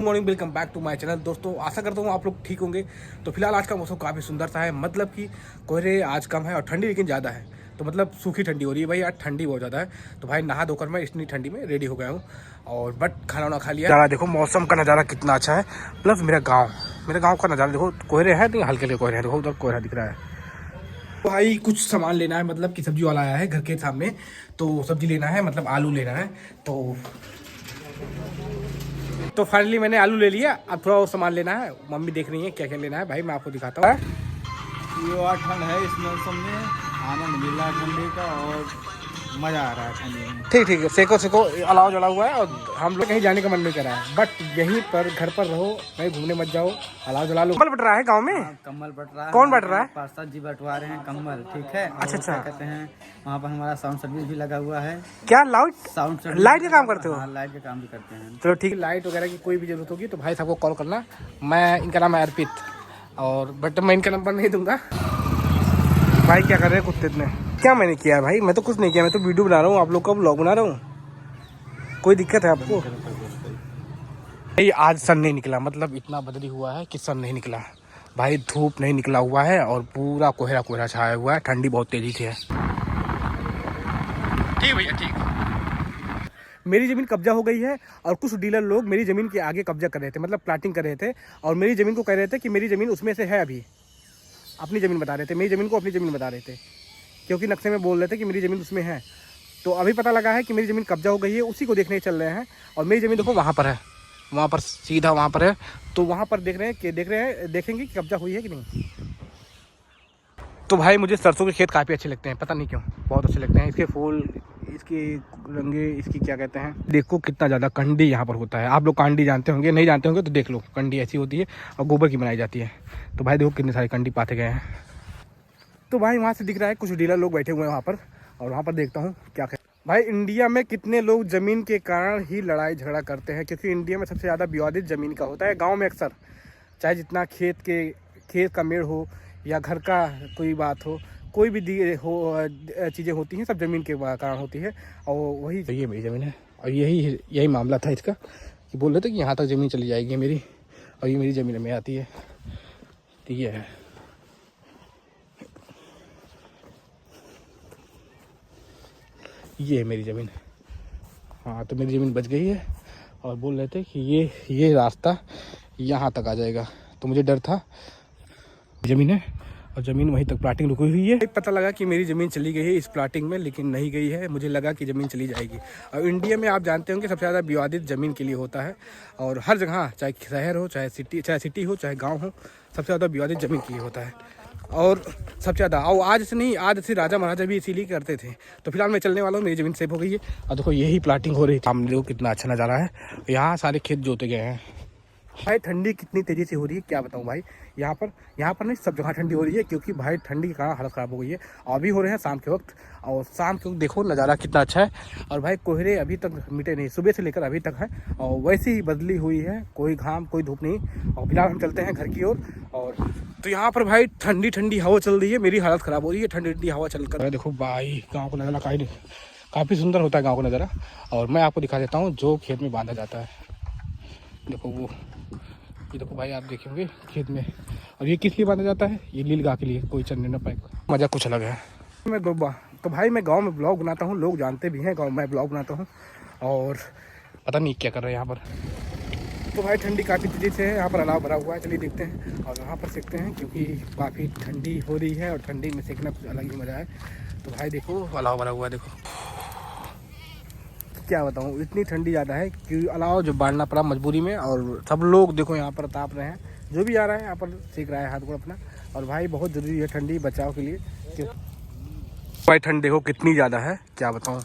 Morning, welcome back to my channel. दोस्तों आशा करता हूँ आप लोग ठीक होंगे। तो फिलहाल आज का मौसम काफ़ी सुंदर सा है, मतलब कि कोहरे आज कम है और ठंडी लेकिन ज़्यादा है। तो मतलब सूखी ठंडी हो रही है भाई, आज ठंडी बहुत ज़्यादा है। तो भाई नहा धोकर मैं इतनी ठंडी में रेडी हो गया हूँ और बट खाना वाना खा लिया। देखो मौसम का नज़ारा कितना अच्छा है, प्लस मेरे गाँव का नज़ारा देखो। कोहरे है तो हल्के हल्के कोहरे हैं, देखो उधर कोहरा दिख रहा है। तो भाई कुछ सामान लेना है, मतलब कि सब्जी वाला आया है घर के सामने, तो सब्जी लेना है, मतलब आलू लेना है। तो फाइनली मैंने आलू ले लिया। अब थोड़ा और सामान लेना है, मम्मी देख रही है क्या क्या लेना है। भाई मैं आपको दिखाता हूँ। ये ठंड है, इस मौसम में आनंद मिल रहा है ठंडी का और मज़ा आ रहा है ठंडी में। ठीक है, सेको अलाव जला हुआ है और हम लोग कहीं जाने का मन नहीं कर रहा है, बट यहीं पर घर पर रहो, कहीं घूमने मत जाओ, अलाव जला लो। कम्बल बट रहा है गाँव में। कम्बल बट रहा है। कौन बट रहा है? पार्षद जी बंटवा रहे हैं कम्बल, ठीक है। अच्छा। कहते हैं वहाँ पर हमारा साउंड सर्विस भी लगा हुआ है। क्या लाइट साउंड लाइट का काम करते हो? हाँ, लाइट का काम भी करते हैं। चलो ठीक है, लाइट वगैरह की कोई भी जरूरत होगी तो भाई साहब को कॉल करना। मैं इनका नाम है अर्पित, और बट मैं इनका नंबर नहीं दूंगा। भाई क्या कर रहे हैं कुत्ते ने? क्या मैंने किया है भाई? मैं तो कुछ नहीं किया, मैं तो वीडियो बना रहा हूँ, आप लोग का व्लॉग बना रहा हूँ। कोई दिक्कत है आपको? भाई आज सन नहीं निकला, मतलब इतना बदली हुआ है कि सन नहीं निकला भाई, धूप नहीं निकला हुआ है और पूरा कोहरा छाया हुआ है। ठंडी बहुत तेजी से है। ठीक भैया ठीक। मेरी ज़मीन कब्जा हो गई है और कुछ डीलर लोग मेरी ज़मीन के आगे कब्जा कर रहे थे, मतलब प्लाटिंग कर रहे थे, और मेरी ज़मीन को कह रहे थे कि मेरी ज़मीन उसमें से है। अभी अपनी ज़मीन बता रहे थे, मेरी ज़मीन को अपनी ज़मीन बता रहे थे, क्योंकि नक्शे में बोल रहे थे कि मेरी ज़मीन उसमें है। तो अभी पता लगा है कि मेरी ज़मीन कब्जा हो गई है, उसी को देखने चल रहे हैं। और मेरी ज़मीन देखो वहाँ पर है, वहाँ पर सीधा वहाँ पर है, तो वहाँ पर देखेंगे कि कब्जा हुई है कि नहीं। तो भाई मुझे सरसों के खेत काफ़ी अच्छे लगते हैं, पता नहीं क्यों, बहुत अच्छे लगते हैं। इसके फूल, इसके रंगे, इसकी क्या कहते हैं, देखो कितना ज़्यादा कंडी यहाँ पर होता है। आप लोग कंडी जानते होंगे, नहीं जानते होंगे तो देख लो। कंडी ऐसी होती है और गोबर की बनाई जाती है। तो भाई देखो कितने सारे कंडी पाते गए हैं। तो भाई वहाँ से दिख रहा है कुछ डीलर लोग बैठे हुए हैं वहाँ पर, और वहाँ पर देखता हूँ क्या भाई इंडिया में कितने लोग ज़मीन के कारण ही लड़ाई झगड़ा करते हैं, क्योंकि इंडिया में सबसे ज़्यादा विवादित ज़मीन का होता है। गाँव में अक्सर चाहे जितना खेत का मेड़ हो या घर का कोई बात हो, कोई भी चीज़ें होती हैं, सब ज़मीन के कारण होती है। और वही ये मेरी ज़मीन है, और यही मामला था इसका, कि बोल रहे थे कि यहाँ तक ज़मीन चली जाएगी मेरी, और ये मेरी ज़मीन में आती है। तो ये है, ये है मेरी ज़मीन। हाँ तो मेरी ज़मीन बच गई है, और बोल रहे थे कि ये रास्ता यहाँ तक आ जाएगा। तो मुझे डर था, ज़मीन है और ज़मीन वहीं तक प्लाटिंग रुकी हुई है। पता लगा कि मेरी ज़मीन चली गई है इस प्लाटिंग में, लेकिन नहीं गई है। मुझे लगा कि ज़मीन चली जाएगी। और इंडिया में आप जानते होंगे सबसे ज़्यादा विवादित ज़मीन के लिए होता है, और हर जगह, चाहे शहर हो, चाहे सिटी हो, चाहे गाँव हो, सबसे ज़्यादा विवादित ज़मीन के लिए होता है। और सबसे ज़्यादा, और आज से नहीं, आज से राजा महाराजा भी इसीलिए करते थे। तो फिलहाल मैं चलने वाला हूँ, मेरी ज़मीन सेव हो गई है। और देखो यही प्लाटिंग हो रही थी। सामने देखो कितना अच्छा नज़ारा है, यहाँ सारे खेत जोते गए हैं। भाई ठंडी कितनी तेज़ी से हो रही है क्या बताऊँ भाई। यहाँ पर नहीं, सब जगह ठंडी हो रही है, क्योंकि भाई ठंडी के कारण हालत ख़राब हो गई है। अभी हो रहे हैं शाम के वक्त, और शाम के वक्त देखो नज़ारा कितना अच्छा है। और भाई कोहरे अभी तक मिटे नहीं, सुबह से लेकर अभी तक है, और वैसे ही बदली हुई है, कोई घाम कोई धूप नहीं। और फिलहाल हम चलते हैं घर की ओर। और तो यहाँ पर भाई ठंडी हवा चल रही है, मेरी हालत ख़राब हो रही है ठंडी हवा चल कर। देखो भाई गाँव का नज़ारा काफ़ी सुंदर होता है, गाँव का नज़ारा। और मैं आपको दिखा देता हूँ जो खेत में बांधा जाता है। देखो ये देखो भाई, आप देखेंगे खेत में। और ये किस लिए बांधा जाता है? ये नीलगाय के लिए, कोई चरने न पाए। मज़ा कुछ अलग है। तो भाई मैं गांव में ब्लॉग बनाता हूँ, लोग जानते भी हैं गांव में ब्लॉग बनाता हूँ, और पता नहीं क्या कर रहे हैं यहाँ पर। तो भाई ठंडी काफ़ी तेज़ी से है, यहाँ पर अलाव भरा हुआ है, चलिए देखते हैं और यहाँ पर सेकते हैं, क्योंकि काफ़ी ठंडी हो रही है और ठंडी में सेकना कुछ अलग ही मज़ा है। तो भाई देखो अलाव भरा हुआ है, देखो क्या बताऊँ, इतनी ठंडी ज़्यादा है कि अलाव जो बांधना पड़ा मजबूरी में। और सब लोग देखो यहाँ पर ताप रहे हैं, जो भी आ रहा है यहाँ पर सेक रहा है हाथ को अपना। और भाई बहुत ज़रूरी है ठंडी बचाव के लिए। भाई ठंड देखो कितनी ज़्यादा है, क्या बताऊँ।